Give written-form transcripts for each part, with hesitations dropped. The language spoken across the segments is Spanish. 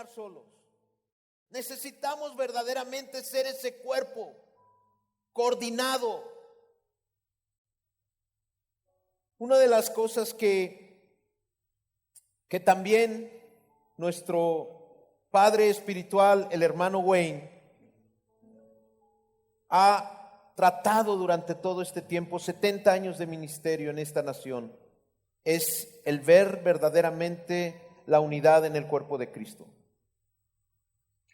caminar solos. Necesitamos verdaderamente ser ese cuerpo coordinado. Una de las cosas que también nuestro padre espiritual, el hermano Wayne, ha tratado durante todo este tiempo, 70 años de ministerio en esta nación, es el ver verdaderamente la unidad en el cuerpo de Cristo.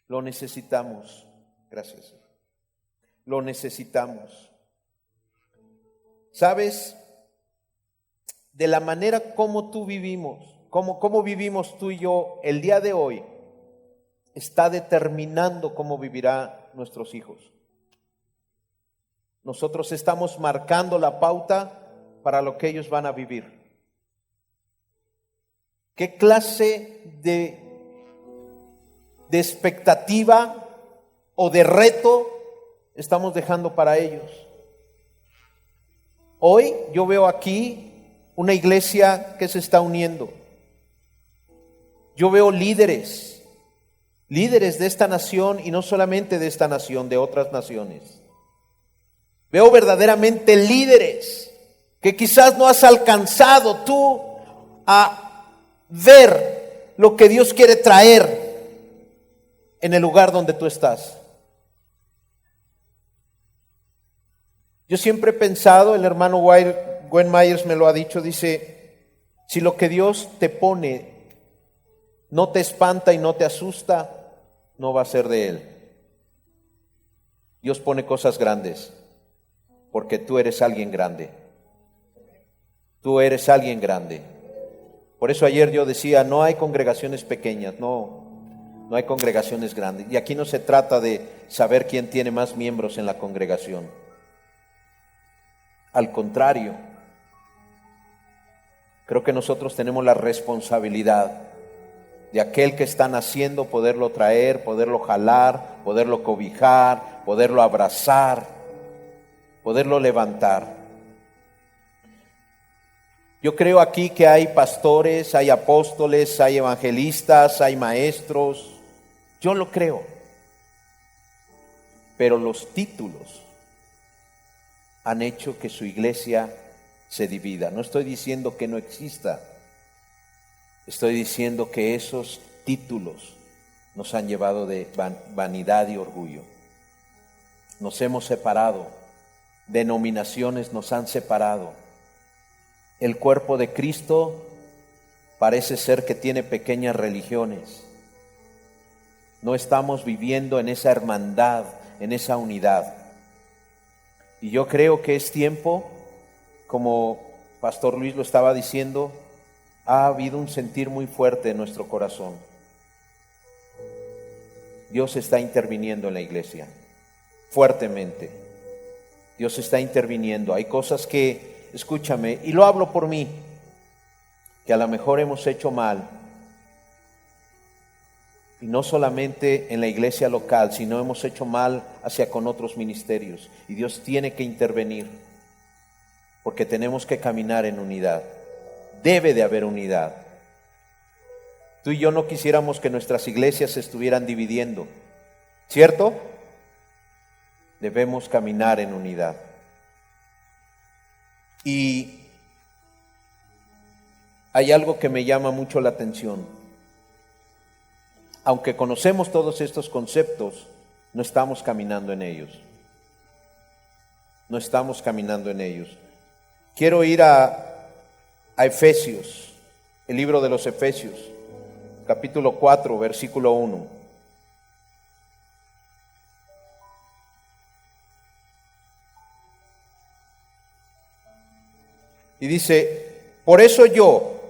Lo necesitamos. Gracias. Lo necesitamos. ¿Sabes? De la manera como tú vivimos, como vivimos tú y yo el día de hoy, está determinando cómo vivirá nuestros hijos. Nosotros estamos marcando la pauta para lo que ellos van a vivir. ¿Qué clase de expectativa o de reto estamos dejando para ellos? Hoy yo veo aquí una iglesia que se está uniendo. Yo veo líderes de esta nación, y no solamente de esta nación, de otras naciones. Veo verdaderamente líderes que quizás no has alcanzado tú a ver lo que Dios quiere traer en el lugar donde tú estás. Yo siempre he pensado, el hermano Gwen Myers me lo ha dicho, dice, si lo que Dios te pone no te espanta y no te asusta, no va a ser de Él. Dios pone cosas grandes porque tú eres alguien grande. Tú eres alguien grande. Por eso ayer yo decía, no hay congregaciones pequeñas, no hay congregaciones grandes. Y aquí no se trata de saber quién tiene más miembros en la congregación. Al contrario, creo que nosotros tenemos la responsabilidad de aquel que está naciendo, poderlo traer, poderlo jalar, poderlo cobijar, poderlo abrazar, poderlo levantar. Yo creo aquí que hay pastores, hay apóstoles, hay evangelistas, hay maestros. Yo lo creo. Pero los títulos han hecho que su iglesia se divida. No estoy diciendo que no exista. Estoy diciendo que esos títulos nos han llevado de vanidad y orgullo. Nos hemos separado. Denominaciones nos han separado. El cuerpo de Cristo parece ser que tiene pequeñas religiones. No estamos viviendo en esa hermandad, en esa unidad. Y yo creo que es tiempo, como Pastor Luis lo estaba diciendo, ha habido un sentir muy fuerte en nuestro corazón. Dios está interviniendo en la iglesia, fuertemente. Dios está interviniendo. Hay cosas que, escúchame, y lo hablo por mí, que a lo mejor hemos hecho mal. Y no solamente en la iglesia local, sino hemos hecho mal hacia con otros ministerios. Y Dios tiene que intervenir, porque tenemos que caminar en unidad. Debe de haber unidad. Tú y yo no quisiéramos que nuestras iglesias se estuvieran dividiendo, ¿cierto? Debemos caminar en unidad. Y hay algo que me llama mucho la atención. Aunque conocemos todos estos conceptos, no estamos caminando en ellos. No estamos caminando en ellos. Quiero ir a Efesios, el libro de los Efesios, capítulo 4, versículo 1. Y dice, por eso yo,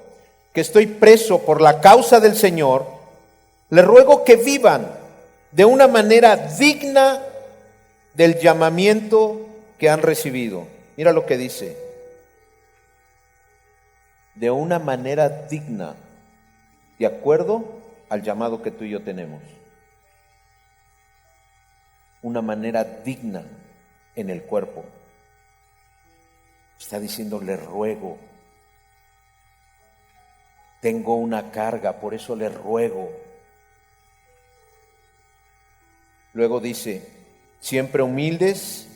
que estoy preso por la causa del Señor, les ruego que vivan de una manera digna del llamamiento que han recibido. Mira lo que dice. De una manera digna, de acuerdo al llamado que tú y yo tenemos. Una manera digna en el cuerpo. Está diciendo, le ruego. Tengo una carga, por eso le ruego. Luego dice, siempre humildes,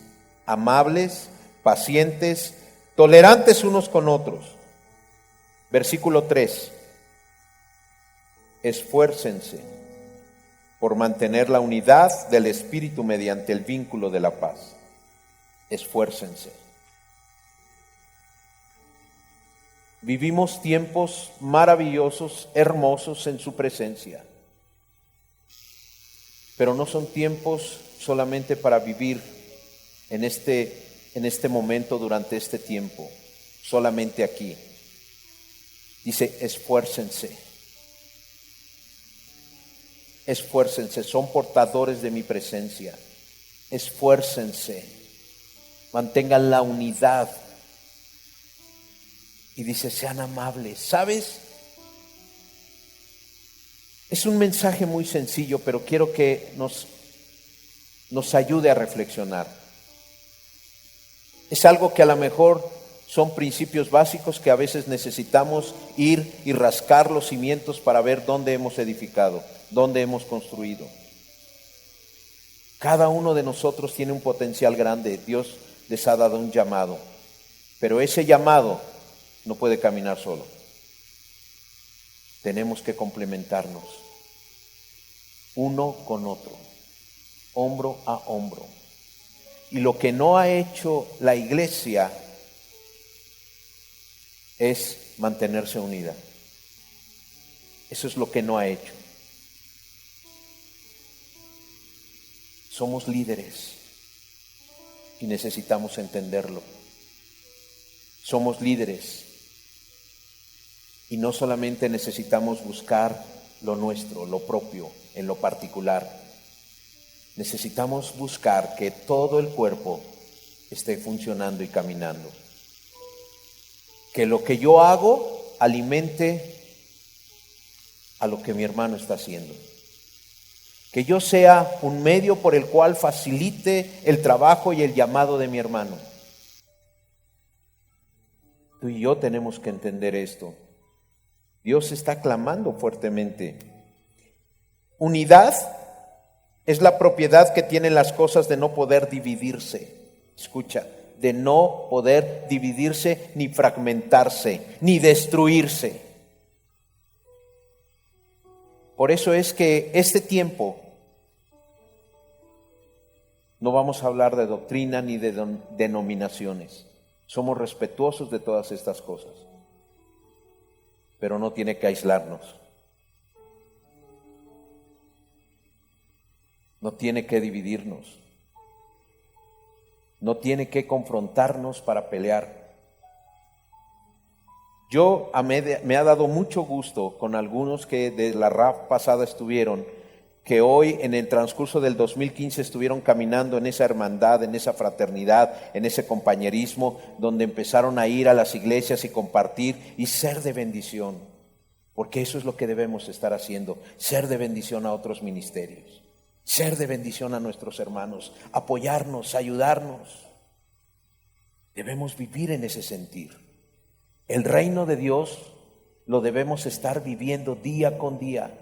amables, pacientes, tolerantes unos con otros. Versículo 3. Esfuércense por mantener la unidad del Espíritu mediante el vínculo de la paz. Esfuércense. Vivimos tiempos maravillosos, hermosos en su presencia. Pero no son tiempos solamente para vivir en este momento, durante este tiempo, solamente aquí. Dice, esfuércense. Esfuércense, son portadores de mi presencia. Esfuércense, mantengan la unidad. Y dice, sean amables. ¿Sabes? Es un mensaje muy sencillo, pero quiero que nos ayude a reflexionar. Es algo que a lo mejor son principios básicos que a veces necesitamos ir y rascar los cimientos para ver dónde hemos edificado, dónde hemos construido. Cada uno de nosotros tiene un potencial grande. Dios les ha dado un llamado, pero ese llamado no puede caminar solo. Tenemos que complementarnos uno con otro, hombro a hombro. Y lo que no ha hecho la iglesia es mantenerse unida. Eso es lo que no ha hecho. Somos líderes y necesitamos entenderlo. Somos líderes y no solamente necesitamos buscar lo nuestro, lo propio, en lo particular. Necesitamos buscar que todo el cuerpo esté funcionando y caminando. Que lo que yo hago alimente a lo que mi hermano está haciendo. Que yo sea un medio por el cual facilite el trabajo y el llamado de mi hermano. Tú y yo tenemos que entender esto. Dios está clamando fuertemente. Unidad es la propiedad que tienen las cosas de no poder dividirse. Escucha, de no poder dividirse, ni fragmentarse, ni destruirse. Por eso es que este tiempo no vamos a hablar de doctrina ni de denominaciones. Somos respetuosos de todas estas cosas, pero no tiene que aislarnos. No tiene que dividirnos. No tiene que confrontarnos para pelear. Me ha dado mucho gusto con algunos que de la RAF pasada estuvieron, que hoy en el transcurso del 2015 estuvieron caminando en esa hermandad, en esa fraternidad, en ese compañerismo, donde empezaron a ir a las iglesias y compartir y ser de bendición, porque eso es lo que debemos estar haciendo, ser de bendición a otros ministerios, ser de bendición a nuestros hermanos, apoyarnos, ayudarnos. Debemos vivir en ese sentir. El reino de Dios lo debemos estar viviendo día con día.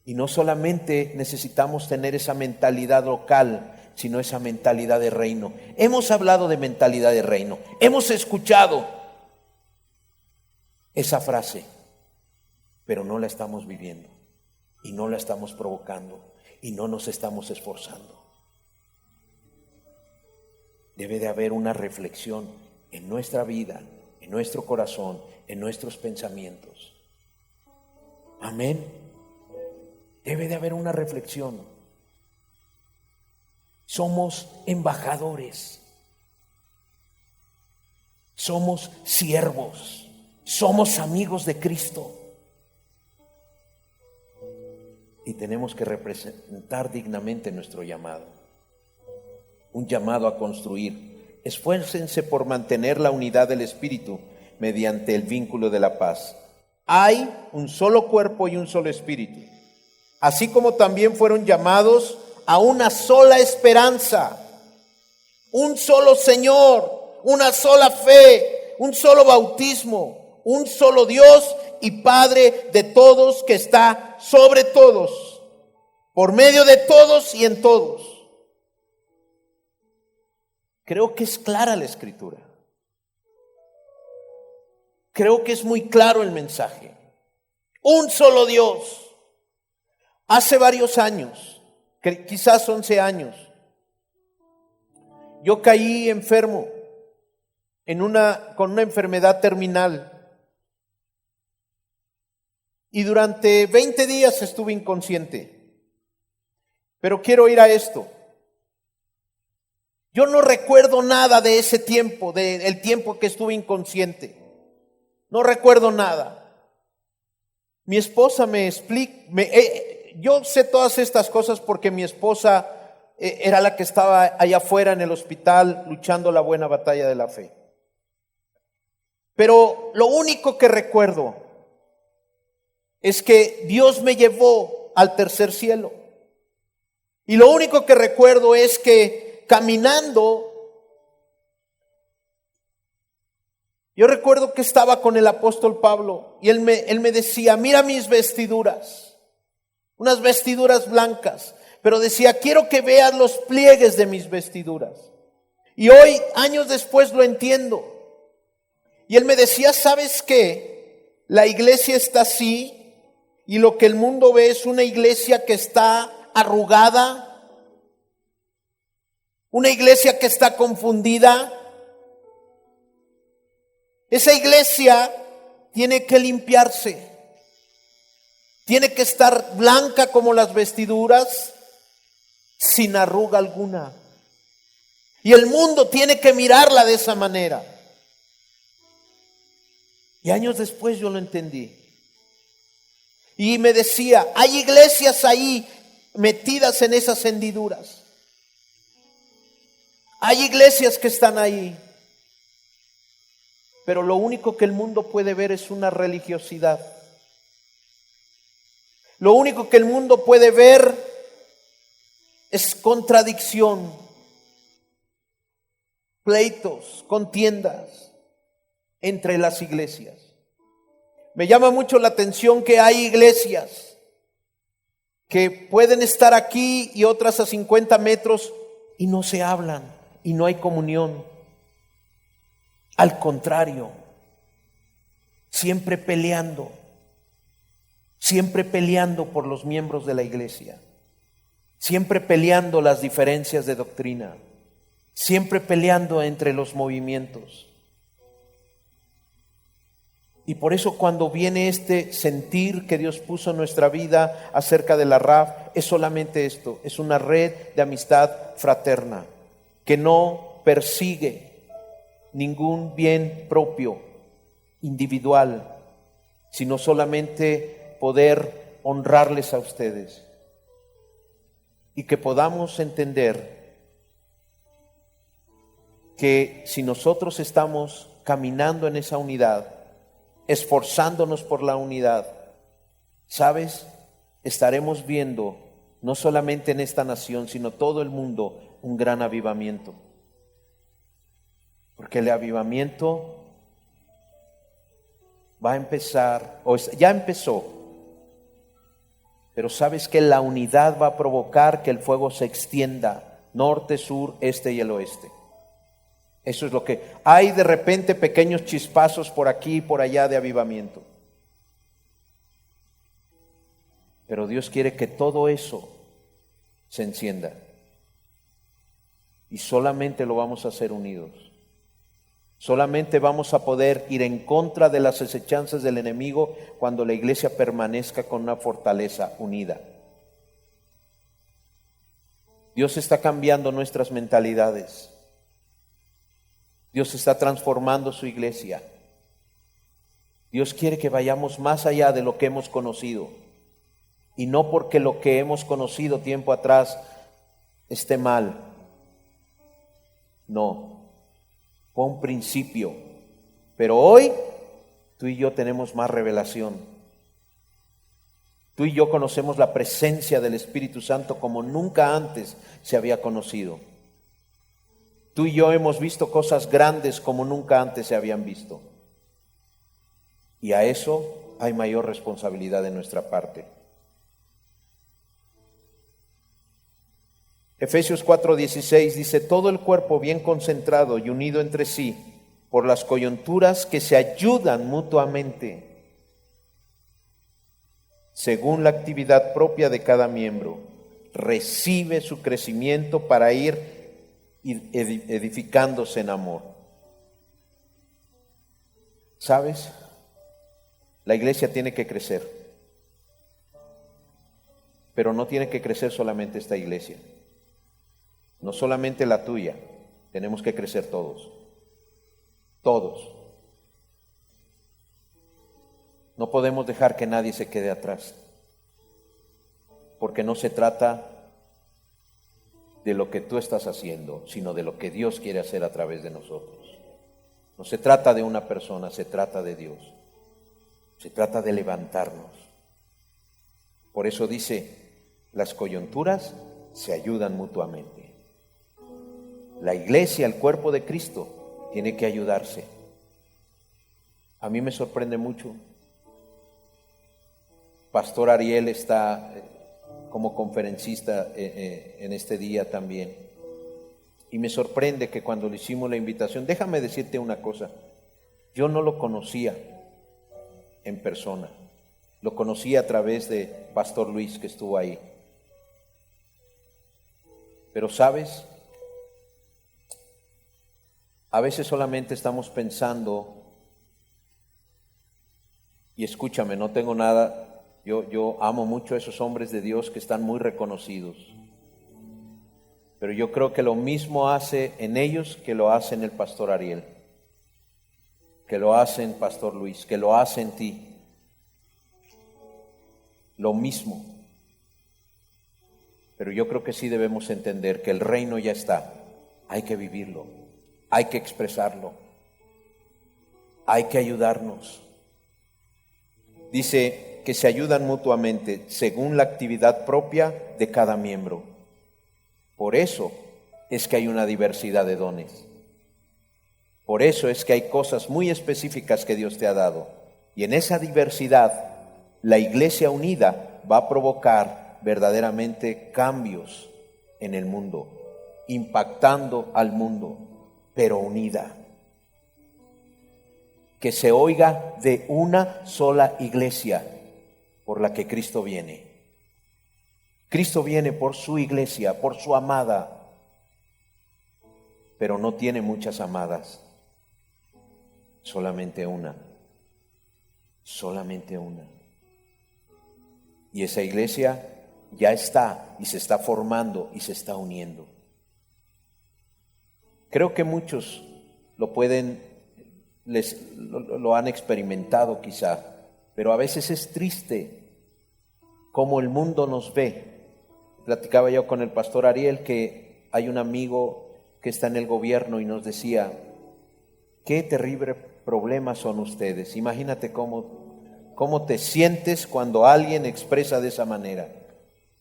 Y no solamente necesitamos tener esa mentalidad local, sino esa mentalidad de reino. Hemos hablado de mentalidad de reino. Hemos escuchado esa frase, pero no la estamos viviendo. Y no la estamos provocando. Y no nos estamos esforzando. Debe de haber una reflexión en nuestra vida, en nuestro corazón, en nuestros pensamientos. Amén. Debe de haber una reflexión. Somos embajadores. Somos siervos. Somos amigos de Cristo. Y tenemos que representar dignamente nuestro llamado. Un llamado a construir. Esfuércense por mantener la unidad del Espíritu mediante el vínculo de la paz. Hay un solo cuerpo y un solo Espíritu, así como también fueron llamados a una sola esperanza, un solo Señor, una sola fe, un solo bautismo, un solo Dios y Padre de todos, que está sobre todos, por medio de todos y en todos. Creo que es clara la Escritura. Creo que es muy claro el mensaje. Un solo Dios. Hace varios años, quizás 11 años, yo caí enfermo con una enfermedad terminal. Y durante 20 días estuve inconsciente. Pero quiero ir a esto. Yo no recuerdo nada de ese tiempo, del tiempo que estuve inconsciente. No recuerdo nada. Mi esposa me explica, yo sé todas estas cosas porque mi esposa era la que estaba allá afuera en el hospital luchando la buena batalla de la fe. Pero lo único que recuerdo es que Dios me llevó al tercer cielo. Y lo único que recuerdo es que caminando, yo recuerdo que estaba con el apóstol Pablo y él me decía, mira mis vestiduras, unas vestiduras blancas, pero decía, quiero que veas los pliegues de mis vestiduras. Y hoy, años después, lo entiendo. Y él me decía, ¿sabes qué? La iglesia está así y lo que el mundo ve es una iglesia que está arrugada, una iglesia que está confundida. Esa iglesia tiene que limpiarse, tiene que estar blanca como las vestiduras, sin arruga alguna. Y el mundo tiene que mirarla de esa manera. Y años después yo lo entendí. Y me decía, hay iglesias ahí metidas en esas hendiduras. Hay iglesias que están ahí. Pero lo único que el mundo puede ver es una religiosidad. Lo único que el mundo puede ver es contradicción, pleitos, contiendas entre las iglesias. Me llama mucho la atención que hay iglesias que pueden estar aquí y otras a 50 metros y no se hablan y no hay comunión. Al contrario, siempre peleando por los miembros de la iglesia, siempre peleando las diferencias de doctrina, siempre peleando entre los movimientos. Y por eso cuando viene este sentir que Dios puso en nuestra vida acerca de la RAF, es solamente esto, es una red de amistad fraterna que no persigue ningún bien propio, individual, sino solamente poder honrarles a ustedes y que podamos entender que si nosotros estamos caminando en esa unidad, esforzándonos por la unidad, ¿sabes? Estaremos viendo, no solamente en esta nación, sino todo el mundo, un gran avivamiento. Porque el avivamiento va a empezar, o ya empezó, pero sabes que la unidad va a provocar que el fuego se extienda, norte, sur, este y el oeste. Eso es lo que hay, de repente pequeños chispazos por aquí y por allá de avivamiento. Pero Dios quiere que todo eso se encienda. Y solamente lo vamos a hacer unidos. Solamente vamos a poder ir en contra de las acechanzas del enemigo cuando la iglesia permanezca con una fortaleza unida. Dios está cambiando nuestras mentalidades. Dios está transformando su iglesia. Dios quiere que vayamos más allá de lo que hemos conocido. Y no porque lo que hemos conocido tiempo atrás esté mal. No, fue un principio. Pero hoy tú y yo tenemos más revelación. Tú y yo conocemos la presencia del Espíritu Santo como nunca antes se había conocido. Tú y yo hemos visto cosas grandes como nunca antes se habían visto. Y a eso hay mayor responsabilidad de nuestra parte. Efesios 4:16 dice, todo el cuerpo bien concentrado y unido entre sí por las coyunturas que se ayudan mutuamente según la actividad propia de cada miembro, recibe su crecimiento para ir edificándose en amor. ¿Sabes? La iglesia tiene que crecer, pero no tiene que crecer solamente esta iglesia, no solamente la tuya, tenemos que crecer todos, todos. No podemos dejar que nadie se quede atrás, porque no se trata de lo que tú estás haciendo, sino de lo que Dios quiere hacer a través de nosotros. No se trata de una persona, se trata de Dios. Se trata de levantarnos. Por eso dice, las coyunturas se ayudan mutuamente. La iglesia, el cuerpo de Cristo, tiene que ayudarse. A mí me sorprende mucho. Pastor Ariel está como conferencista en este día también. Y me sorprende que cuando le hicimos la invitación, déjame decirte una cosa, yo no lo conocía en persona, lo conocí a través de Pastor Luis que estuvo ahí. Pero sabes, a veces solamente estamos pensando, y escúchame, no tengo nada, yo amo mucho a esos hombres de Dios que están muy reconocidos, pero yo creo que lo mismo hace en ellos que lo hace en el Pastor Ariel, que lo hace en Pastor Luis, que lo hace en ti, lo mismo. Pero yo creo que sí debemos entender que el reino ya está, hay que vivirlo, hay que expresarlo, hay que ayudarnos. Dice que se ayudan mutuamente según la actividad propia de cada miembro. Por eso es que hay una diversidad de dones. Por eso es que hay cosas muy específicas que Dios te ha dado. Y en esa diversidad, la iglesia unida va a provocar verdaderamente cambios en el mundo, impactando al mundo, pero unida. Que se oiga de una sola iglesia por la que Cristo viene. Cristo viene por su iglesia, por su amada, pero no tiene muchas amadas, solamente una, solamente una. Y esa iglesia ya está y se está formando y se está uniendo. Creo que muchos lo han experimentado quizá, pero a veces es triste cómo el mundo nos ve. Platicaba yo con el pastor Ariel que hay un amigo que está en el gobierno y nos decía, qué terrible problemas son ustedes. Imagínate cómo te sientes cuando alguien expresa de esa manera.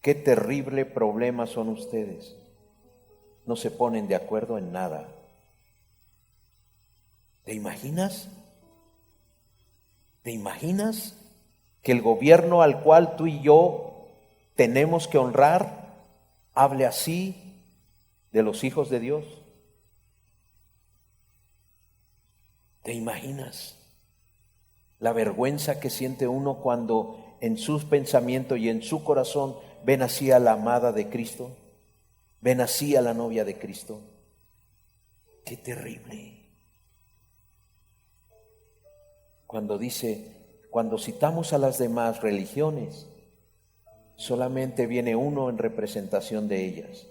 Qué terrible problema son ustedes. No se ponen de acuerdo en nada. ¿Te imaginas? ¿Te imaginas que el gobierno al cual tú y yo tenemos que honrar hable así de los hijos de Dios? ¿Te imaginas la vergüenza que siente uno cuando en sus pensamientos y en su corazón ven así a la amada de Cristo? ¿Ven así a la novia de Cristo? ¡Qué terrible! Cuando citamos a las demás religiones, solamente viene uno en representación de ellas.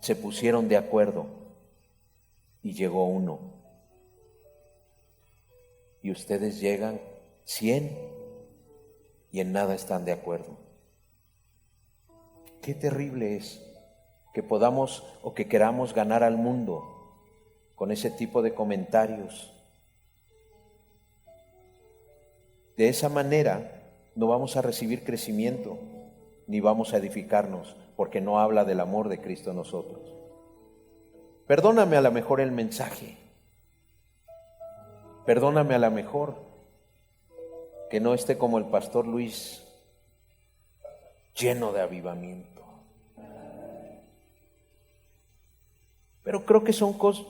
Se pusieron de acuerdo y llegó uno. Y ustedes llegan 100 y en nada están de acuerdo. Qué terrible es que podamos o que queramos ganar al mundo con ese tipo de comentarios. De esa manera no vamos a recibir crecimiento ni vamos a edificarnos, porque no habla del amor de Cristo en nosotros. Perdóname a lo mejor el mensaje. Perdóname a lo mejor que no esté como el pastor Luis, lleno de avivamiento. Pero creo que son cosas,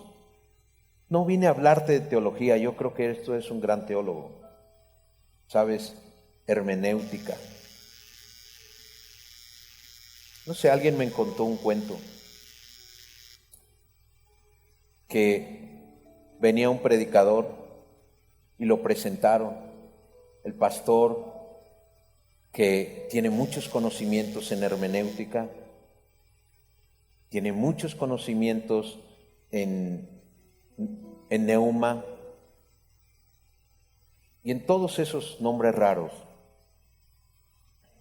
no vine a hablarte de teología, yo creo que esto es un gran teólogo, ¿sabes? Hermenéutica. No sé, alguien me contó un cuento que venía un predicador y lo presentaron. El pastor, que tiene muchos conocimientos en hermenéutica, tiene muchos conocimientos en neuma y en todos esos nombres raros.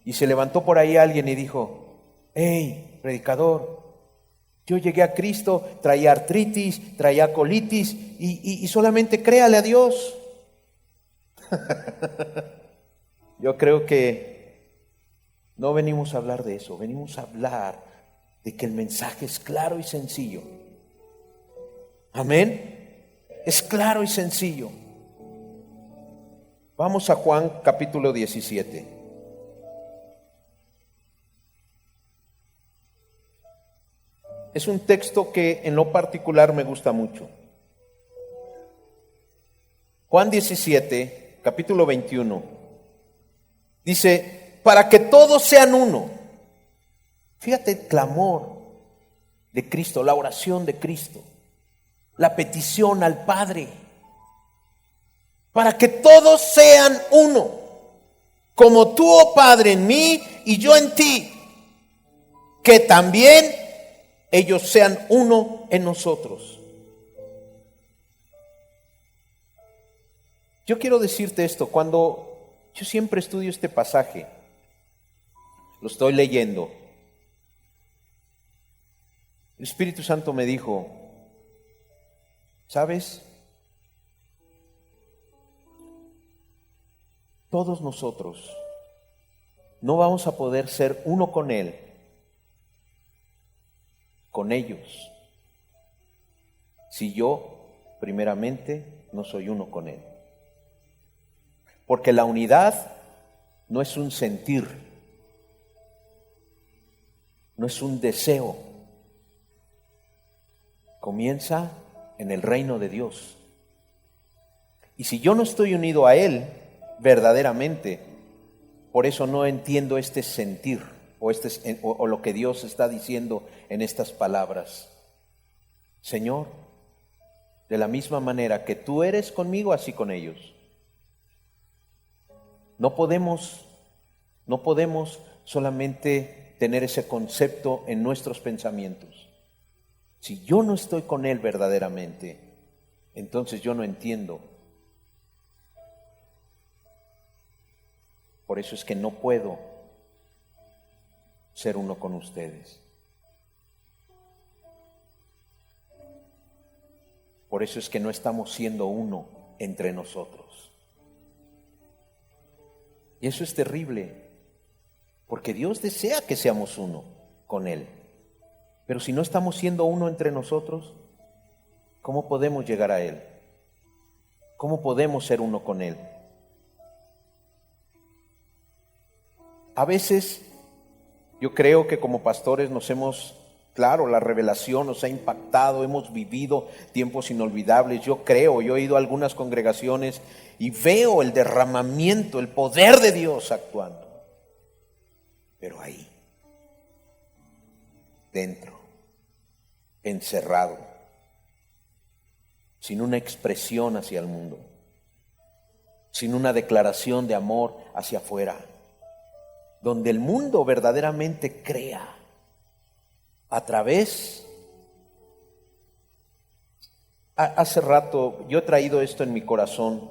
Y se levantó por ahí alguien y dijo: hey, predicador, yo llegué a Cristo, traía artritis, traía colitis y solamente créale a Dios. Yo creo que no venimos a hablar de eso, venimos a hablar de que el mensaje es claro y sencillo. Amén. Es claro y sencillo. Vamos a Juan capítulo 17. Es un texto que en lo particular me gusta mucho. Juan 17, capítulo 21, dice: para que todos sean uno. Fíjate el clamor de Cristo, la oración de Cristo, la petición al Padre. Para que todos sean uno, como tú, oh Padre, en mí y yo en ti, que también ellos sean uno en nosotros. Yo quiero decirte esto, cuando yo siempre estudio este pasaje, lo estoy leyendo, el Espíritu Santo me dijo: ¿sabes? Todos nosotros no vamos a poder ser uno con Él, con ellos, si yo, primeramente, no soy uno con Él. Porque la unidad no es un sentir, no es un deseo. Comienza en el reino de Dios. Y si yo no estoy unido a Él verdaderamente, por eso no entiendo este sentir o lo que Dios está diciendo en estas palabras. Señor, de la misma manera que tú eres conmigo, así con ellos. No podemos solamente tener ese concepto en nuestros pensamientos. Si yo no estoy con Él verdaderamente, entonces yo no entiendo. Por eso es que no puedo ser uno con ustedes. Por eso es que no estamos siendo uno entre nosotros. Y eso es terrible, porque Dios desea que seamos uno con Él. Pero si no estamos siendo uno entre nosotros, ¿cómo podemos llegar a Él? ¿Cómo podemos ser uno con Él? A veces yo creo que como pastores claro, la revelación nos ha impactado, hemos vivido tiempos inolvidables. Yo he ido a algunas congregaciones y veo el derramamiento, el poder de Dios actuando. Pero ahí, dentro, encerrado, sin una expresión hacia el mundo, sin una declaración de amor hacia afuera, donde el mundo verdaderamente crea a través. Hace rato yo he traído esto en mi corazón.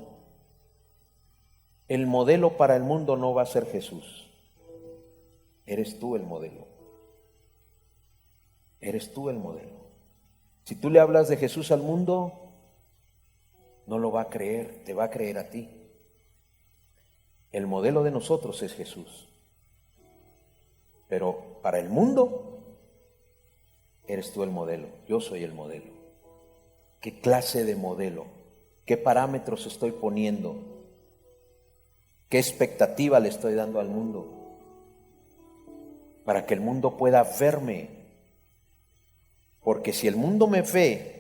El modelo para el mundo no va a ser Jesús. Eres tú el modelo. Eres tú el modelo. Si tú le hablas de Jesús al mundo, no lo va a creer, te va a creer a ti. El modelo de nosotros es Jesús. Pero para el mundo, eres tú el modelo, yo soy el modelo. ¿Qué clase de modelo? ¿Qué parámetros estoy poniendo? ¿Qué expectativa le estoy dando al mundo? Para que el mundo pueda verme Porque si el mundo me ve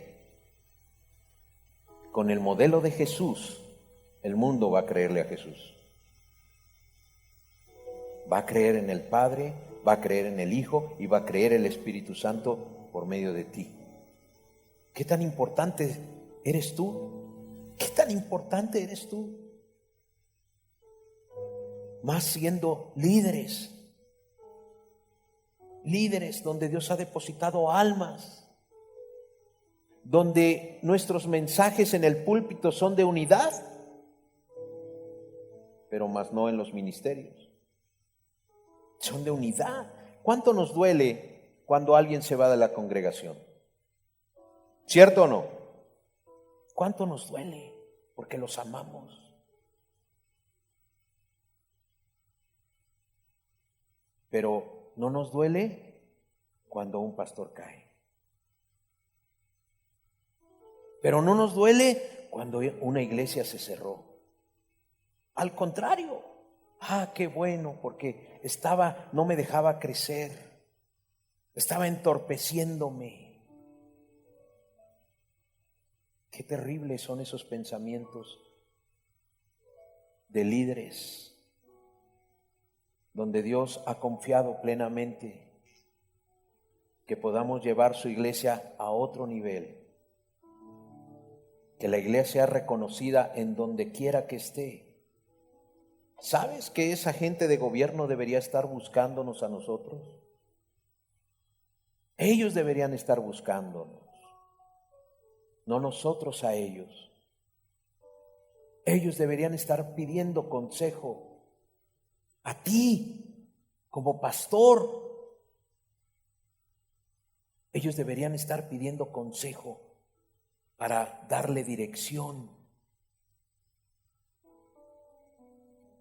con el modelo de Jesús, el mundo va a creerle a Jesús. Va a creer en el Padre, va a creer en el Hijo y va a creer el Espíritu Santo por medio de ti. ¿Qué tan importante eres tú? ¿Qué tan importante eres tú? Más siendo líderes donde Dios ha depositado almas, donde nuestros mensajes en el púlpito son de unidad, pero más no en los ministerios. Son de unidad. ¿Cuánto nos duele cuando alguien se va de la congregación? ¿Cierto o no? ¿Cuánto nos duele? Porque los amamos. Pero no nos duele cuando un pastor cae. Pero no nos duele cuando una iglesia se cerró. Al contrario, qué bueno, porque no me dejaba crecer, estaba entorpeciéndome. Qué terribles son esos pensamientos de líderes donde Dios ha confiado plenamente que podamos llevar su iglesia a otro nivel, que la iglesia sea reconocida en donde quiera que esté. ¿Sabes que esa gente de gobierno debería estar buscándonos a nosotros? Ellos deberían estar buscándonos, no nosotros a ellos. Ellos deberían estar pidiendo consejo a ti como pastor. Ellos deberían estar pidiendo consejo para darle dirección.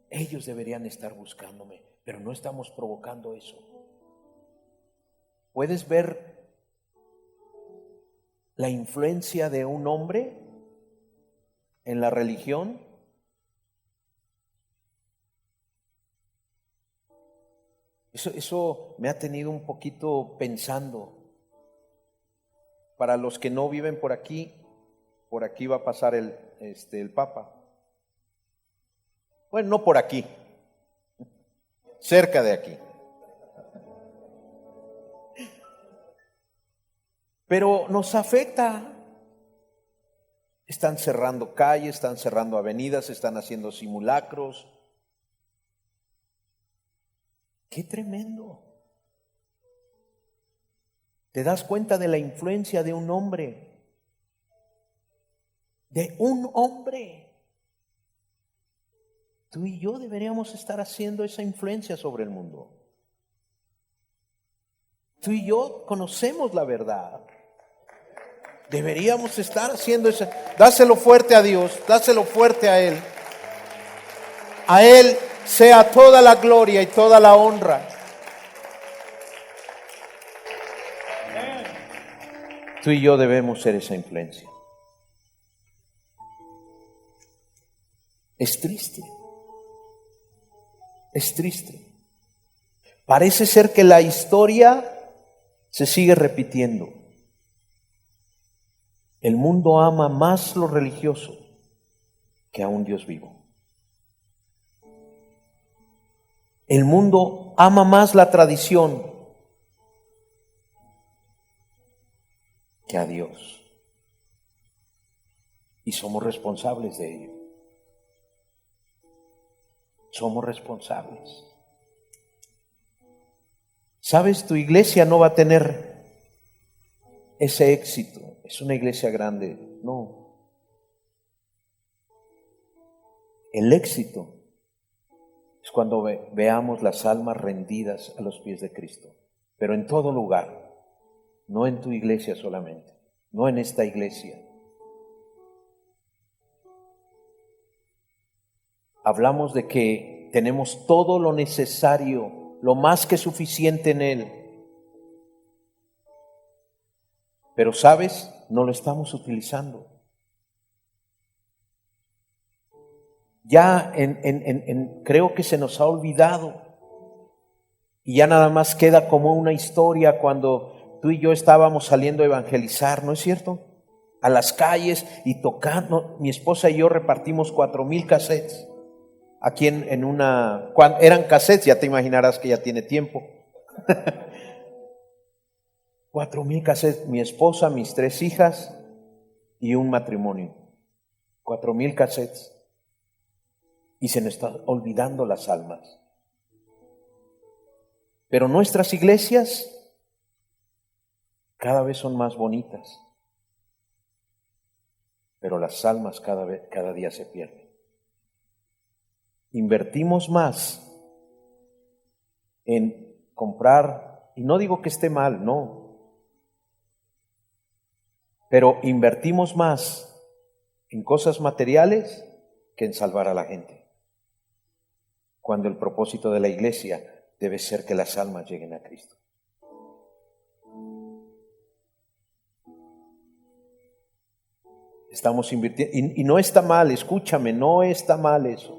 Ellos deberían estar buscándome, pero no estamos provocando eso. ¿Puedes ver la influencia de un hombre en la religión? Eso me ha tenido un poquito pensando. Para los que no viven por aquí va a pasar el Papa. Bueno, no por aquí, cerca de aquí. Pero nos afecta. Están cerrando calles, están cerrando avenidas, están haciendo simulacros. ¡Qué tremendo! ¿Te das cuenta de la influencia de un hombre? De un hombre. Tú y yo deberíamos estar haciendo esa influencia sobre el mundo. Tú y yo conocemos la verdad. Deberíamos estar haciendo eso. Dáselo fuerte a Dios, dáselo fuerte a Él. A Él sea toda la gloria y toda la honra. Tú y yo debemos ser esa influencia. Es triste. Es triste. Parece ser que la historia se sigue repitiendo. El mundo ama más lo religioso que a un Dios vivo. El mundo ama más la tradición que a Dios. Y somos responsables de ello. Somos responsables. ¿Sabes? Tu iglesia no va a tener ese éxito. Es una iglesia grande. No. El éxito es cuando veamos las almas rendidas a los pies de Cristo. Pero en todo lugar. No en tu iglesia solamente. No en esta iglesia. Hablamos de que tenemos todo lo necesario, lo más que suficiente en Él. Pero ¿sabes? No lo estamos utilizando. Ya creo que se nos ha olvidado. Y ya nada más queda como una historia cuando tú y yo estábamos saliendo a evangelizar, ¿no es cierto? A las calles y tocando. Mi esposa y yo repartimos 4,000 cassettes. Aquí en una... eran cassettes, ya te imaginarás que ya tiene tiempo. 4,000 cassettes. Mi esposa, mis 3 hijas y un matrimonio. 4,000 cassettes. Y se nos están olvidando las almas. Pero nuestras iglesias cada vez son más bonitas. Pero las almas cada día se pierden. Invertimos más en comprar, y no digo que esté mal, no. Pero invertimos más en cosas materiales que en salvar a la gente. Cuando el propósito de la iglesia debe ser que las almas lleguen a Cristo. Estamos invirtiendo, y no está mal, escúchame, no está mal eso.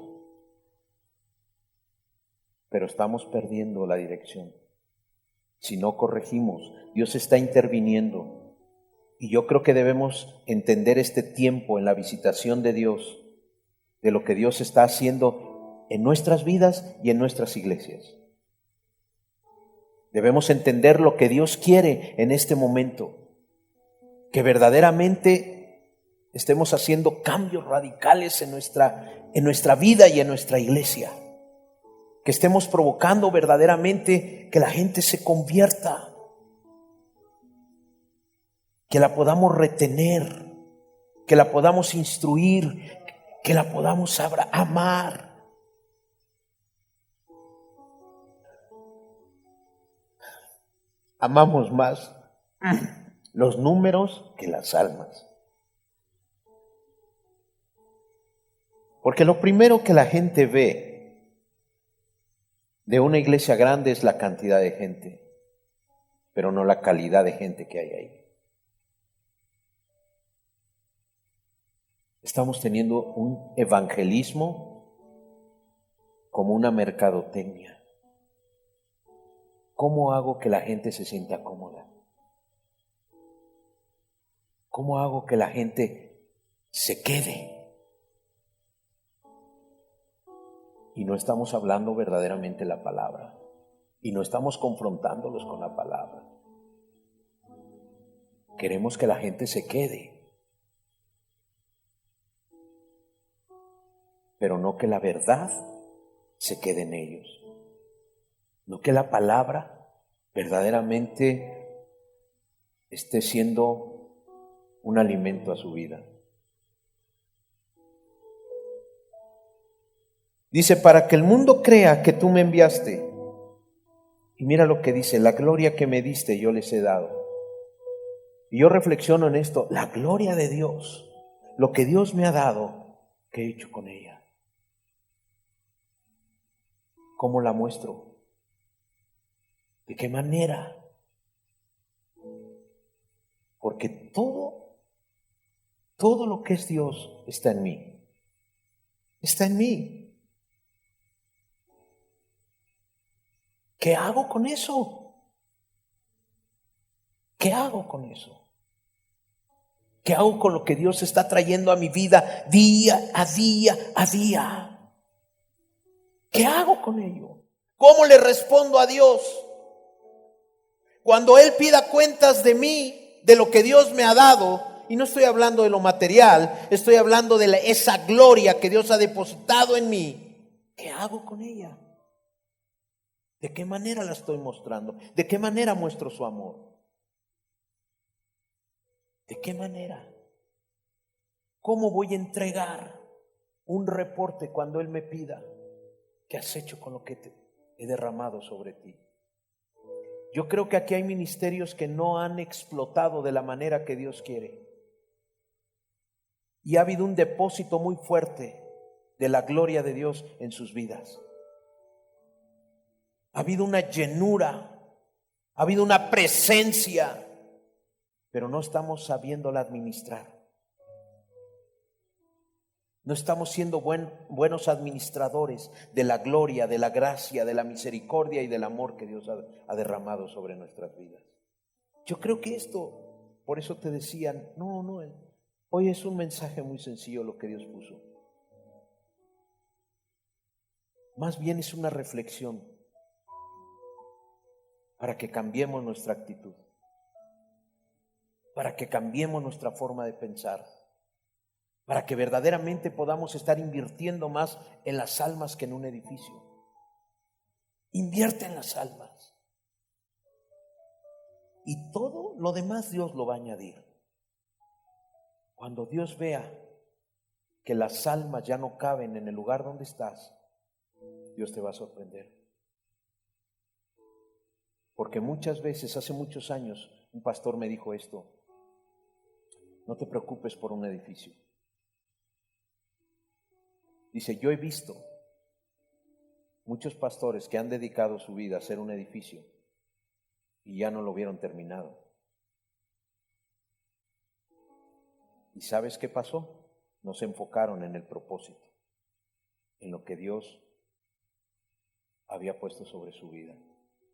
Pero estamos perdiendo la dirección. Si no corregimos, Dios está interviniendo. Y yo creo que debemos entender este tiempo en la visitación de Dios, de lo que Dios está haciendo en nuestras vidas y en nuestras iglesias. Debemos entender lo que Dios quiere en este momento, que verdaderamente estemos haciendo cambios radicales en nuestra vida y en nuestra iglesia, que estemos provocando verdaderamente que la gente se convierta, que la podamos retener, que la podamos instruir, que la podamos amar. Amamos más los números que las almas. Porque lo primero que la gente ve de una iglesia grande es la cantidad de gente, pero no la calidad de gente que hay ahí. Estamos teniendo un evangelismo como una mercadotecnia. ¿Cómo hago que la gente se sienta cómoda? ¿Cómo hago que la gente se quede? Y no estamos hablando verdaderamente la palabra. Y no estamos confrontándolos con la palabra. Queremos que la gente se quede. Pero no que la verdad se quede en ellos. No que la palabra verdaderamente esté siendo un alimento a su vida. Dice, para que el mundo crea que tú me enviaste. Y mira lo que dice, la gloria que me diste yo les he dado. Y yo reflexiono en esto, la gloria de Dios, lo que Dios me ha dado, ¿qué he hecho con ella? ¿Cómo la muestro? ¿De qué manera? Porque todo lo que es Dios está en mí. Está en mí. ¿Qué hago con eso? ¿Qué hago con eso? ¿Qué hago con lo que Dios está trayendo a mi vida día a día a día? ¿Qué hago con ello? ¿Cómo le respondo a Dios? Cuando Él pida cuentas de mí, de lo que Dios me ha dado, y no estoy hablando de lo material, estoy hablando de esa gloria que Dios ha depositado en mí, ¿qué hago con ella? ¿De qué manera la estoy mostrando? ¿De qué manera muestro su amor? ¿De qué manera? ¿Cómo voy a entregar un reporte cuando Él me pida qué has hecho con lo que he derramado sobre ti? Yo creo que aquí hay ministerios que no han explotado de la manera que Dios quiere. Y ha habido un depósito muy fuerte de la gloria de Dios en sus vidas. Ha habido una llenura, ha habido una presencia, pero no estamos sabiéndola administrar. No estamos siendo buenos administradores de la gloria, de la gracia, de la misericordia y del amor que Dios ha derramado sobre nuestras vidas. Yo creo que esto, por eso te decían, hoy es un mensaje muy sencillo lo que Dios puso. Más bien es una reflexión para que cambiemos nuestra actitud, para que cambiemos nuestra forma de pensar, para que verdaderamente podamos estar invirtiendo más en las almas que en un edificio. Invierte en las almas. Y todo lo demás Dios lo va a añadir. Cuando Dios vea que las almas ya no caben en el lugar donde estás, Dios te va a sorprender. Porque muchas veces, hace muchos años, un pastor me dijo esto: no te preocupes por un edificio. Dice, yo he visto muchos pastores que han dedicado su vida a hacer un edificio y ya no lo vieron terminado. ¿Y sabes qué pasó? No se enfocaron en el propósito, en lo que Dios había puesto sobre su vida,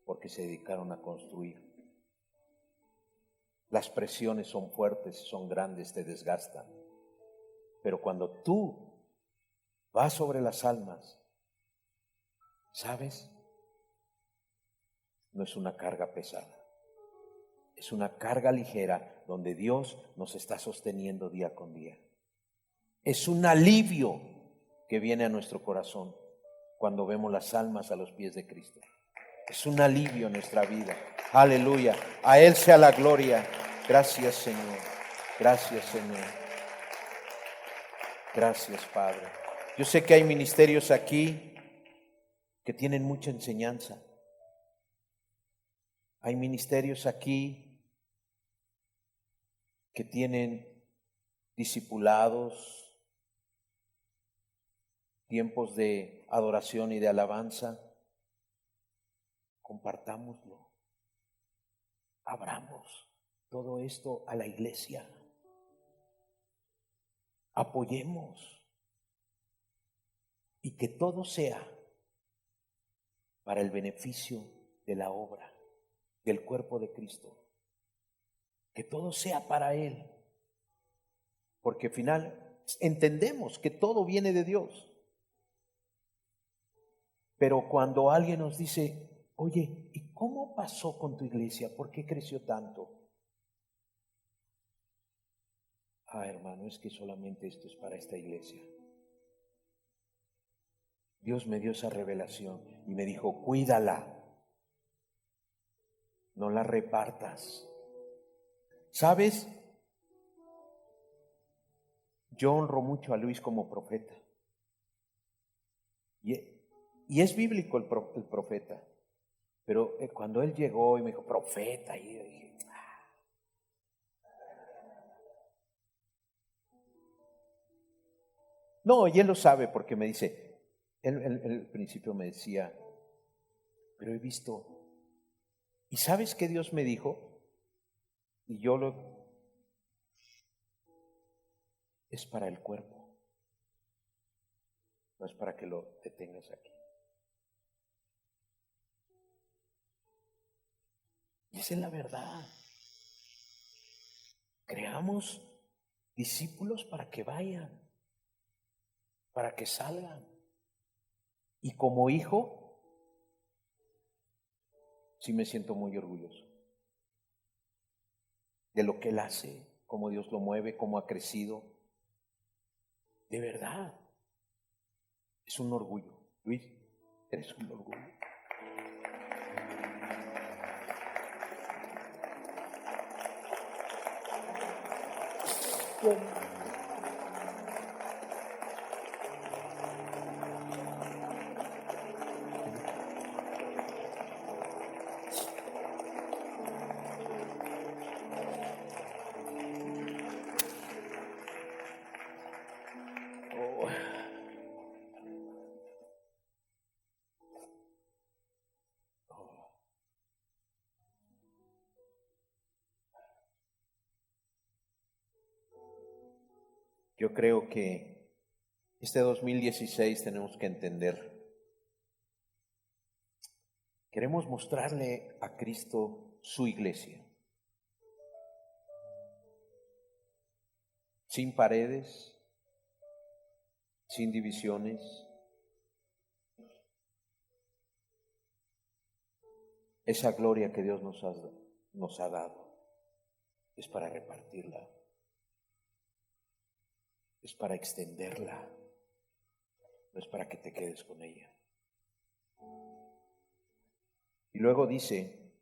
porque se dedicaron a construir. Las presiones son fuertes, son grandes, te desgastan. Pero cuando tú vas sobre las almas, ¿sabes? No es una carga pesada, es una carga ligera donde Dios nos está sosteniendo día con día. Es un alivio que viene a nuestro corazón cuando vemos las almas a los pies de Cristo. Es un alivio en nuestra vida. Aleluya. A Él sea la gloria. Gracias, Señor. Gracias, Señor. Gracias, Padre. Yo sé que hay ministerios aquí que tienen mucha enseñanza. Hay ministerios aquí que tienen discipulados, tiempos de adoración y de alabanza. Compartámoslo. Abramos todo esto a la iglesia. Apoyemos. Y que todo sea para el beneficio de la obra, del cuerpo de Cristo. Que todo sea para Él. Porque al final entendemos que todo viene de Dios. Pero cuando alguien nos dice, oye, ¿y cómo pasó con tu iglesia? ¿Por qué creció tanto? Hermano, es que solamente esto es para esta iglesia. Dios me dio esa revelación y me dijo, cuídala, no la repartas. ¿Sabes? Yo honro mucho a Luis como profeta. Y es bíblico el profeta. Pero cuando él llegó y me dijo, profeta, y yo dije, No, y él lo sabe porque me dice, él al principio me decía, pero he visto, ¿y sabes qué Dios me dijo? Y es para el cuerpo, no es para que lo detengas aquí. Y esa es la verdad. Creamos discípulos para que vayan, para que salgan. Y como hijo, sí me siento muy orgulloso de lo que Él hace, cómo Dios lo mueve, cómo ha crecido. De verdad, es un orgullo. Luis, eres un orgullo. Yo creo que este 2016 tenemos que entender. Queremos mostrarle a Cristo su iglesia. sin paredes, sin divisiones. Esa gloria que Dios nos ha dado es para repartirla, es para extenderla, no es para que te quedes con ella. Y luego dice,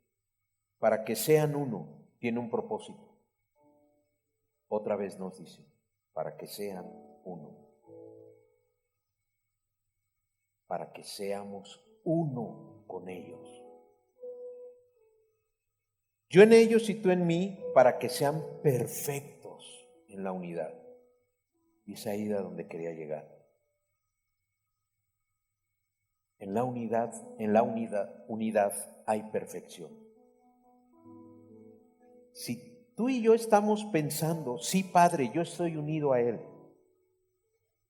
para que sean uno, tiene un propósito. Otra vez nos dice, para que sean uno. Para que seamos uno con ellos. Yo en ellos y tú en mí, para que sean perfectos en la unidad. Y es ahí a donde quería llegar. En la unidad hay perfección. Si tú y yo estamos pensando, sí, Padre, yo estoy unido a Él.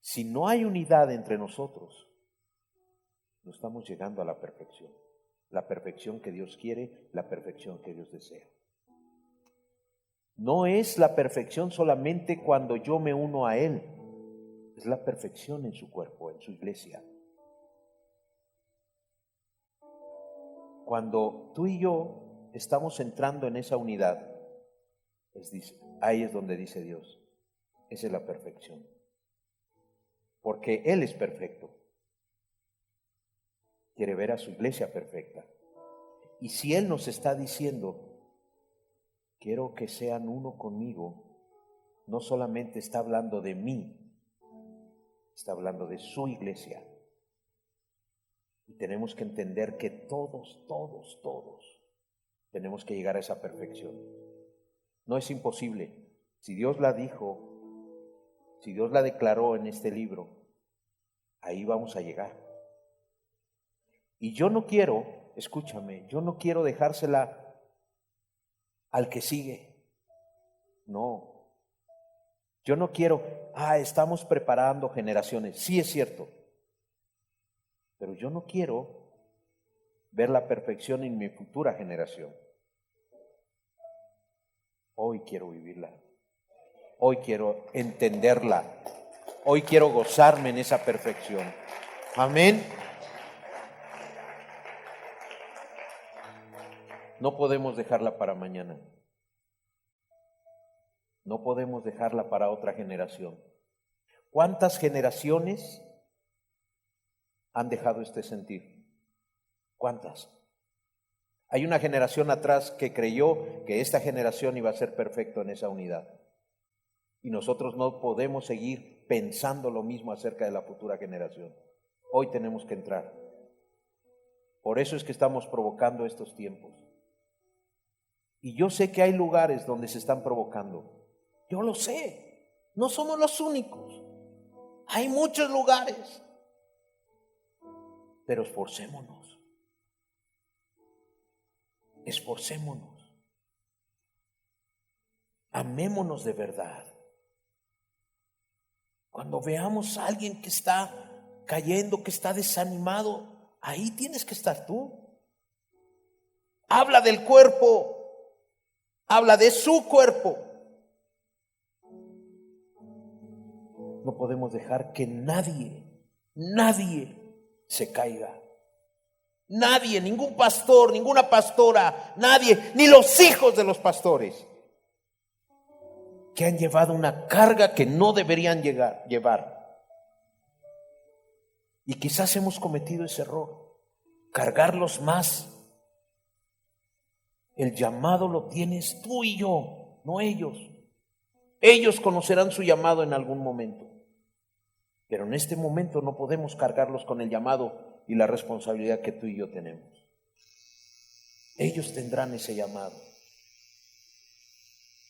Si no hay unidad entre nosotros, no estamos llegando a la perfección que Dios quiere, la perfección que Dios desea. No es la perfección solamente cuando yo me uno a Él, es la perfección en su cuerpo, en su iglesia. Cuando tú y yo estamos entrando en esa unidad, ahí es donde dice Dios, esa es la perfección. Porque Él es perfecto. Quiere ver a su iglesia perfecta. Y si Él nos está diciendo, quiero que sean uno conmigo, no solamente está hablando de mí, está hablando de su iglesia. Y tenemos que entender que todos tenemos que llegar a esa perfección. No es imposible. Si Dios la dijo, si Dios la declaró en este libro, ahí vamos a llegar. Y yo no quiero, escúchame, yo no quiero dejársela al que sigue. No. Yo no quiero, estamos preparando generaciones. Sí es cierto. Pero yo no quiero ver la perfección en mi futura generación. Hoy quiero vivirla. Hoy quiero entenderla. Hoy quiero gozarme en esa perfección. Amén. No podemos dejarla para mañana. No podemos dejarla para otra generación. ¿Cuántas generaciones han dejado este sentir? ¿Cuántas? Hay una generación atrás que creyó que esta generación iba a ser perfecto en esa unidad. Y nosotros no podemos seguir pensando lo mismo acerca de la futura generación. Hoy tenemos que entrar. Por eso es que estamos provocando estos tiempos. Y yo sé que hay lugares donde se están provocando. Yo lo sé. No somos los únicos. Hay muchos lugares. Pero esforcémonos. Esforcémonos. Amémonos de verdad. Cuando veamos a alguien que está cayendo, que está desanimado, ahí tienes que estar tú. Habla del cuerpo. Habla de su cuerpo. No podemos dejar que nadie se caiga. Nadie, ningún pastor, ninguna pastora, nadie, ni los hijos de los pastores, que han llevado una carga que no deberían llevar. Y quizás hemos cometido ese error, cargarlos más. El llamado lo tienes tú y yo, no ellos. Ellos conocerán su llamado en algún momento. Pero en este momento no podemos cargarlos con el llamado y la responsabilidad que tú y yo tenemos. Ellos tendrán ese llamado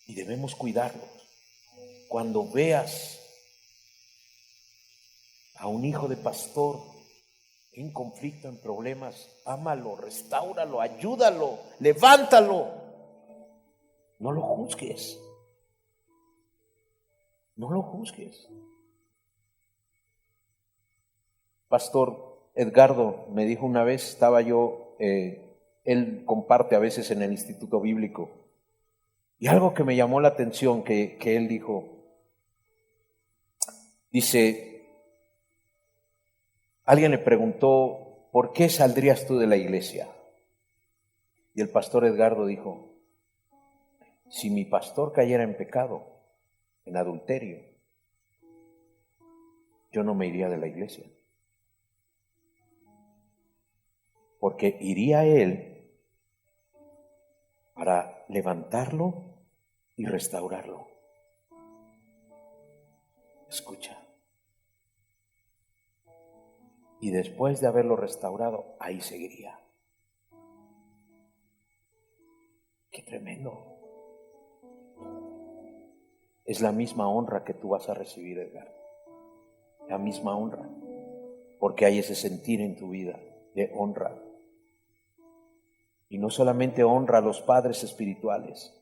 y debemos cuidarlos. Cuando veas a un hijo de pastor en conflicto, en problemas, ámalo, restáuralo, ayúdalo, levántalo. No lo juzgues. No lo juzgues. Pastor Edgardo me dijo una vez, estaba yo, él comparte a veces en el Instituto Bíblico, y algo que me llamó la atención que él dijo, Dice, alguien le preguntó, ¿por qué saldrías tú de la iglesia? Y el pastor Edgardo dijo, si mi pastor cayera en pecado, en adulterio, yo no me iría de la iglesia. Porque iría a él para levantarlo y restaurarlo. Escucha. Y después de haberlo restaurado, ahí seguiría. ¡Qué tremendo! Es la misma honra que tú vas a recibir, Edgar. La misma honra. Porque hay ese sentir en tu vida de honra. Y no solamente honra a los padres espirituales,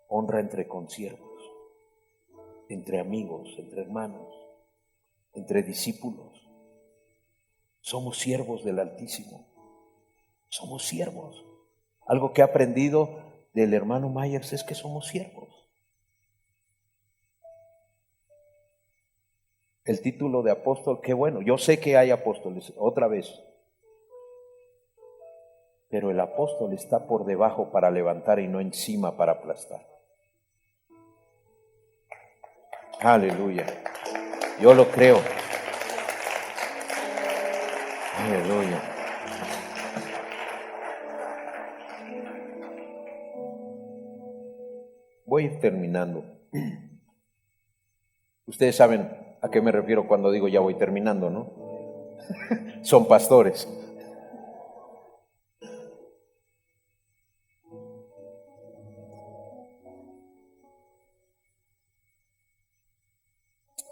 honra entre consiervos, entre amigos, entre hermanos, entre discípulos. Somos siervos del Altísimo. Somos siervos. Algo que he aprendido del hermano Myers es que somos siervos. El título de apóstol, qué bueno. Yo sé que hay apóstoles, otra vez. Pero el apóstol está por debajo para levantar y no encima para aplastar. Aleluya. Yo lo creo. Aleluya. Voy a ir terminando. Ustedes saben a qué me refiero cuando digo ya voy terminando, ¿no? Son pastores.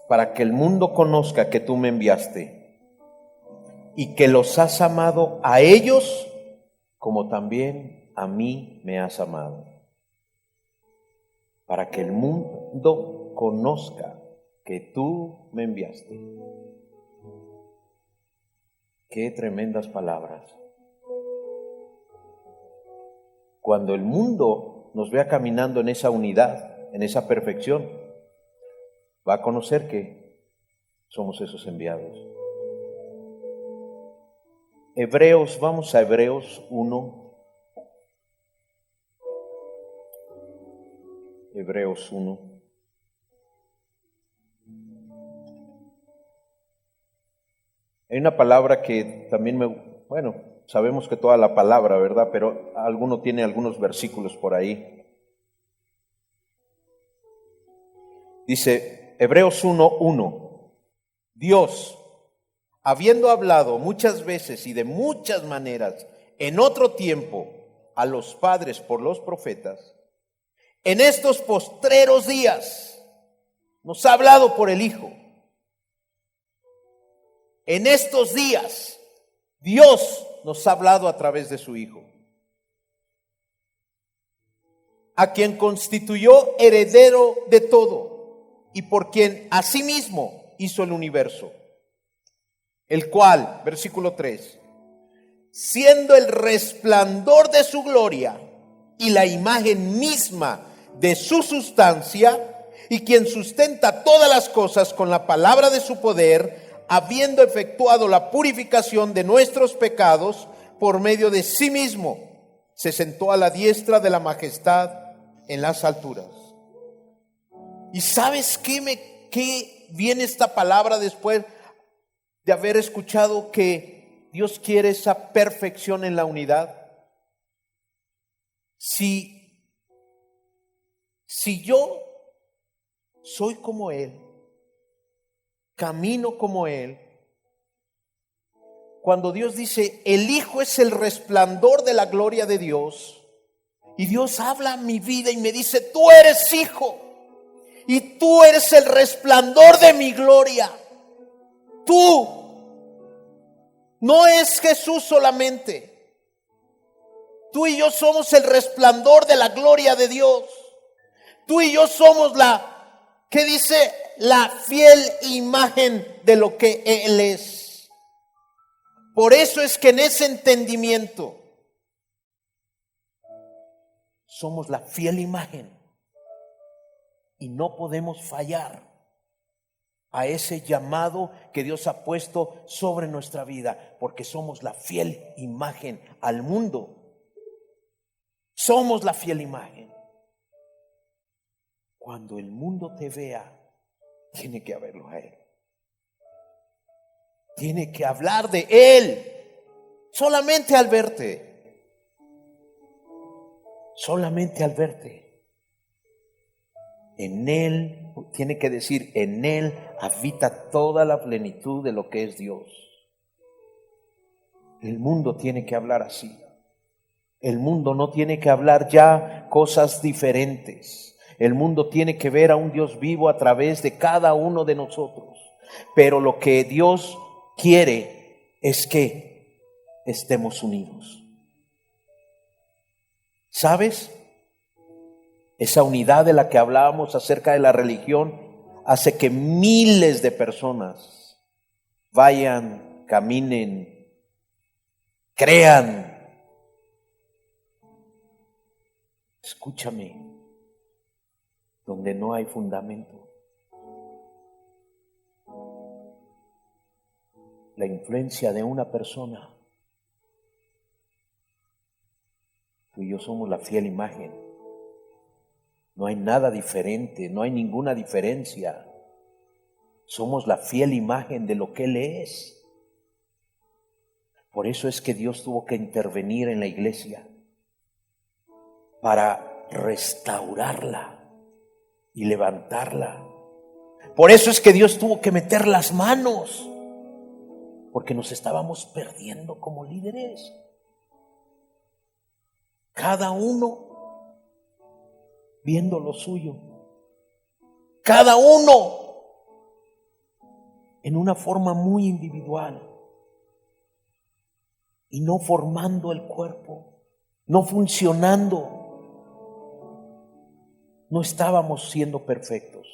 Para que el mundo conozca que tú me enviaste y que los has amado a ellos como también a mí me has amado. Para que el mundo conozca que tú me enviaste. Qué tremendas palabras. Cuando el mundo nos vea caminando en esa unidad, en esa perfección, va a conocer que somos esos enviados. Hebreos, vamos a Hebreos 1. Hebreos 1. Hay una palabra que también sabemos que toda la palabra, ¿verdad? Pero alguno tiene algunos versículos por ahí. Dice Hebreos 1:1. Dios, habiendo hablado muchas veces y de muchas maneras en otro tiempo a los padres por los profetas, en estos postreros días nos ha hablado por el Hijo. En estos días Dios nos ha hablado a través de su Hijo, a quien constituyó heredero de todo y por quien asimismo hizo el universo, el cual, versículo 3, siendo el resplandor de su gloria y la imagen misma de su sustancia, y quien sustenta todas las cosas con la palabra de su poder, habiendo efectuado la purificación de nuestros pecados por medio de sí mismo, se sentó a la diestra de la majestad en las alturas. ¿Y sabes qué viene esta palabra después de haber escuchado que Dios quiere esa perfección en la unidad? Si yo soy como Él, camino como Él, cuando Dios dice, el Hijo es el resplandor de la gloria de Dios, y Dios habla a mi vida y me dice, tú eres hijo, y tú eres el resplandor de mi gloria. Tú, no es Jesús solamente. Tú y yo somos el resplandor de la gloria de Dios. Tú y yo somos ¿qué dice? La fiel imagen de lo que Él es. Por eso es que en ese entendimiento somos la fiel imagen y no podemos fallar. a ese llamado que Dios ha puesto sobre nuestra vida, porque somos la fiel imagen al mundo. Somos la fiel imagen. Cuando el mundo te vea, tiene que verlo a Él. Tiene que hablar de Él. Solamente al verte. Solamente al verte. En Él, tiene que decir, en Él habita toda la plenitud de lo que es Dios. El mundo tiene que hablar así. El mundo no tiene que hablar ya cosas diferentes. El mundo tiene que ver a un Dios vivo a través de cada uno de nosotros. Pero lo que Dios quiere es que estemos unidos. ¿Sabes? Esa unidad de la que hablábamos acerca de la religión hace que miles de personas vayan, caminen, crean. Escúchame, donde no hay fundamento. La influencia de una persona. Tú y yo somos la fiel imagen. No hay nada diferente, no hay ninguna diferencia. Somos la fiel imagen de lo que Él es. Por eso es que Dios tuvo que intervenir en la iglesia para restaurarla y levantarla. Por eso es que Dios tuvo que meter las manos, porque nos estábamos perdiendo como líderes. Cada uno viendo lo suyo, cada uno en una forma muy individual y no formando el cuerpo, no funcionando. No estábamos siendo perfectos,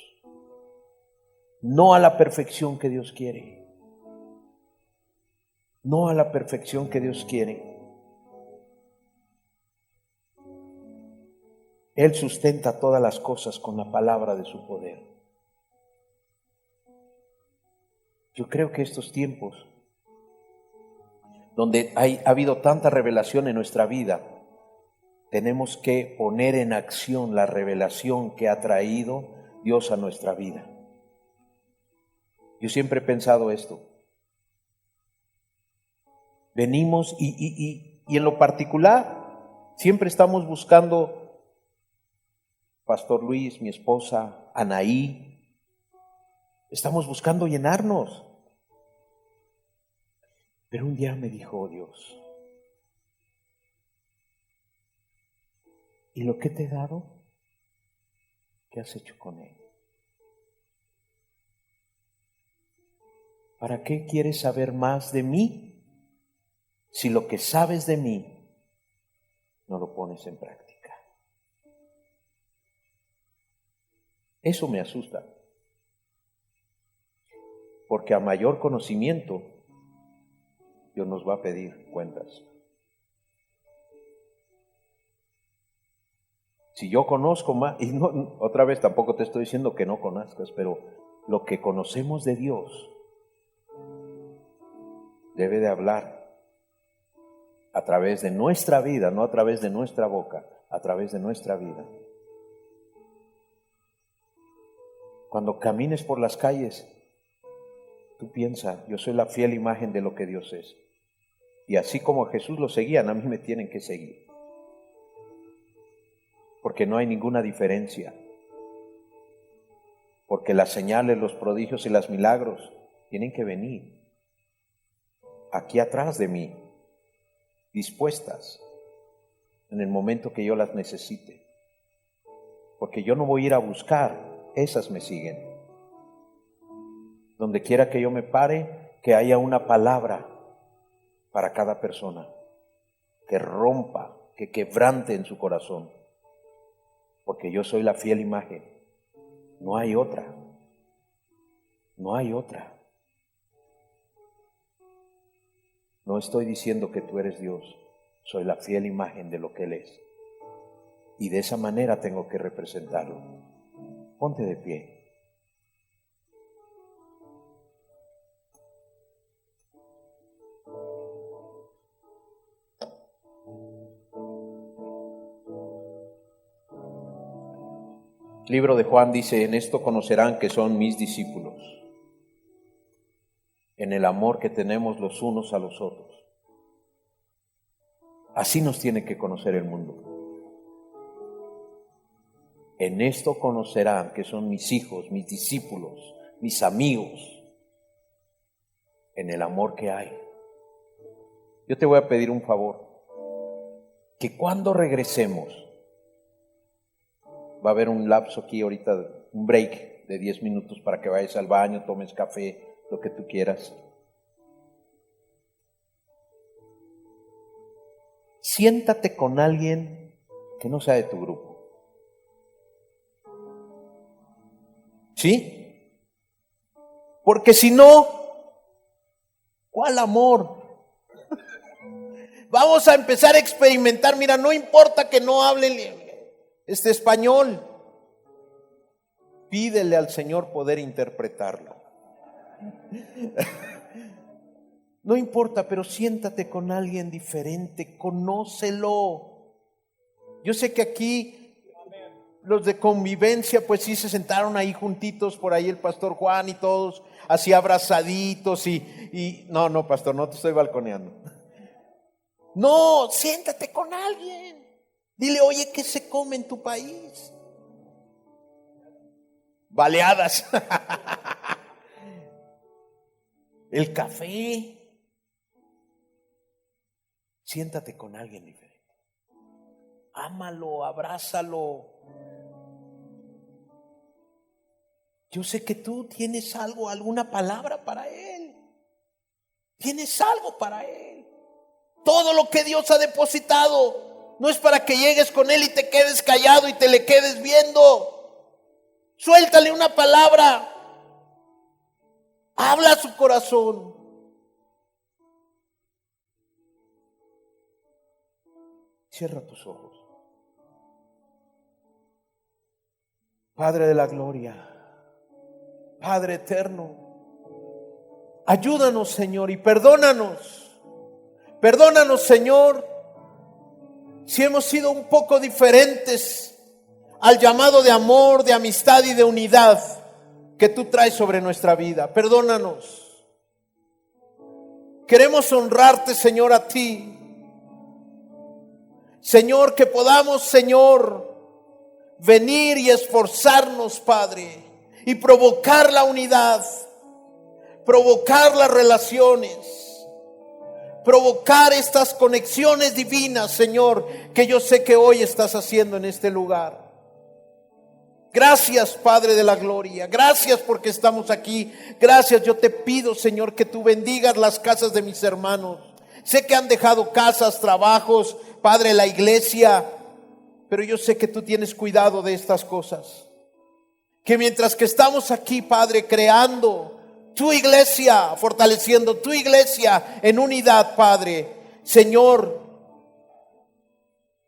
no a la perfección que Dios quiere, no a la perfección que Dios quiere. Él sustenta todas las cosas con la palabra de su poder. Yo creo que estos tiempos donde ha habido tanta revelación en nuestra vida, tenemos que poner en acción la revelación que ha traído Dios a nuestra vida. Yo siempre he pensado esto. Venimos y en lo particular siempre estamos buscando, Pastor Luis, mi esposa, Anaí, estamos buscando llenarnos. Pero un día me dijo Dios, ¿y lo que te he dado? ¿Qué has hecho con él? ¿Para qué quieres saber más de mí si lo que sabes de mí no lo pones en práctica? Eso me asusta, porque a mayor conocimiento Dios nos va a pedir cuentas. Si yo conozco más, y no, otra vez tampoco te estoy diciendo que no conozcas, pero lo que conocemos de Dios debe de hablar a través de nuestra vida, no a través de nuestra boca, a través de nuestra vida. Cuando camines por las calles, tú piensa, yo soy la fiel imagen de lo que Dios es. Y así como a Jesús lo seguían, a mí me tienen que seguir. Porque no hay ninguna diferencia. Porque las señales, los prodigios y los milagros tienen que venir aquí atrás de mí, dispuestas en el momento que yo las necesite. Porque yo no voy a ir a buscar, esas me siguen. Donde quiera que yo me pare, que haya una palabra para cada persona, que rompa, que quebrante en su corazón. Porque yo soy la fiel imagen. No hay otra. No hay otra. No estoy diciendo que tú eres Dios. Soy la fiel imagen de lo que Él es. Y de esa manera tengo que representarlo. Ponte de pie. El libro de Juan dice: en esto conocerán que son mis discípulos, en el amor que tenemos los unos a los otros. Así nos tiene que conocer el mundo. En esto conocerán que son mis hijos, mis discípulos, mis amigos, en el amor que hay. Yo te voy a pedir un favor, que cuando regresemos, va a haber un lapso aquí ahorita, un break de 10 minutos para que vayas al baño, tomes café, lo que tú quieras. Siéntate con alguien que no sea de tu grupo. ¿Sí? Porque si no, ¿cuál amor? Vamos a empezar a experimentar. Mira, no importa que no hablen español. Pídele al Señor poder interpretarlo. No importa, pero siéntate con alguien diferente, conócelo. Yo sé que aquí los de convivencia, pues sí se sentaron ahí juntitos, por ahí el pastor Juan y todos, así abrazaditos y no, pastor, no te estoy balconeando. No, siéntate con alguien. Dile: oye, ¿qué se come en tu país? Baleadas. El café. Siéntate con alguien diferente. Ámalo, abrázalo. Yo sé que tú tienes algo, alguna palabra para él. Tienes algo para él. Todo lo que Dios ha depositado no es para que llegues con él y te quedes callado y te le quedes viendo. Suéltale una palabra. Habla a su corazón. Cierra tus ojos. Padre de la gloria, Padre eterno, ayúdanos, Señor, y perdónanos. Perdónanos, Señor, si hemos sido un poco diferentes al llamado de amor, de amistad y de unidad que tú traes sobre nuestra vida. Perdónanos. Queremos honrarte, Señor, a ti. Señor, que podamos, Señor, venir y esforzarnos, Padre, y provocar la unidad, provocar las relaciones, provocar estas conexiones divinas, Señor, que yo sé que hoy estás haciendo en este lugar. Gracias, Padre de la gloria. Gracias porque estamos aquí. Gracias. Yo te pido, Señor, que tú bendigas las casas de mis hermanos. Sé que han dejado casas, trabajos, Padre, la iglesia, pero yo sé que tú tienes cuidado de estas cosas. Que mientras que estamos aquí, Padre, creando tu iglesia, fortaleciendo tu iglesia en unidad, Padre, Señor,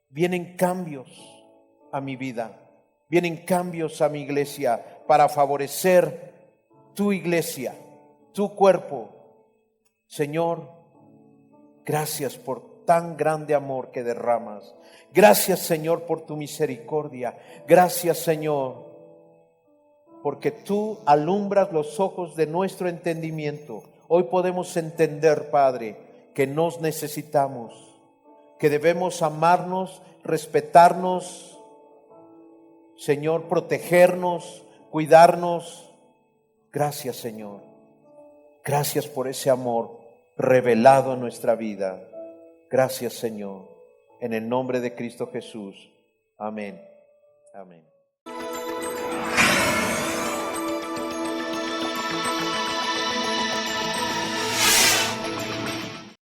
vienen cambios a mi vida, vienen cambios a mi iglesia para favorecer tu iglesia, tu cuerpo. Señor, gracias por tan grande amor que derramas. Gracias, Señor, por tu misericordia. Gracias, Señor, porque tú alumbras los ojos de nuestro entendimiento. Hoy podemos entender, Padre, que nos necesitamos, que debemos amarnos, respetarnos, Señor, protegernos, cuidarnos. Gracias, Señor. Gracias por ese amor revelado en nuestra vida. Gracias, Señor. En el nombre de Cristo Jesús. Amén. Amén.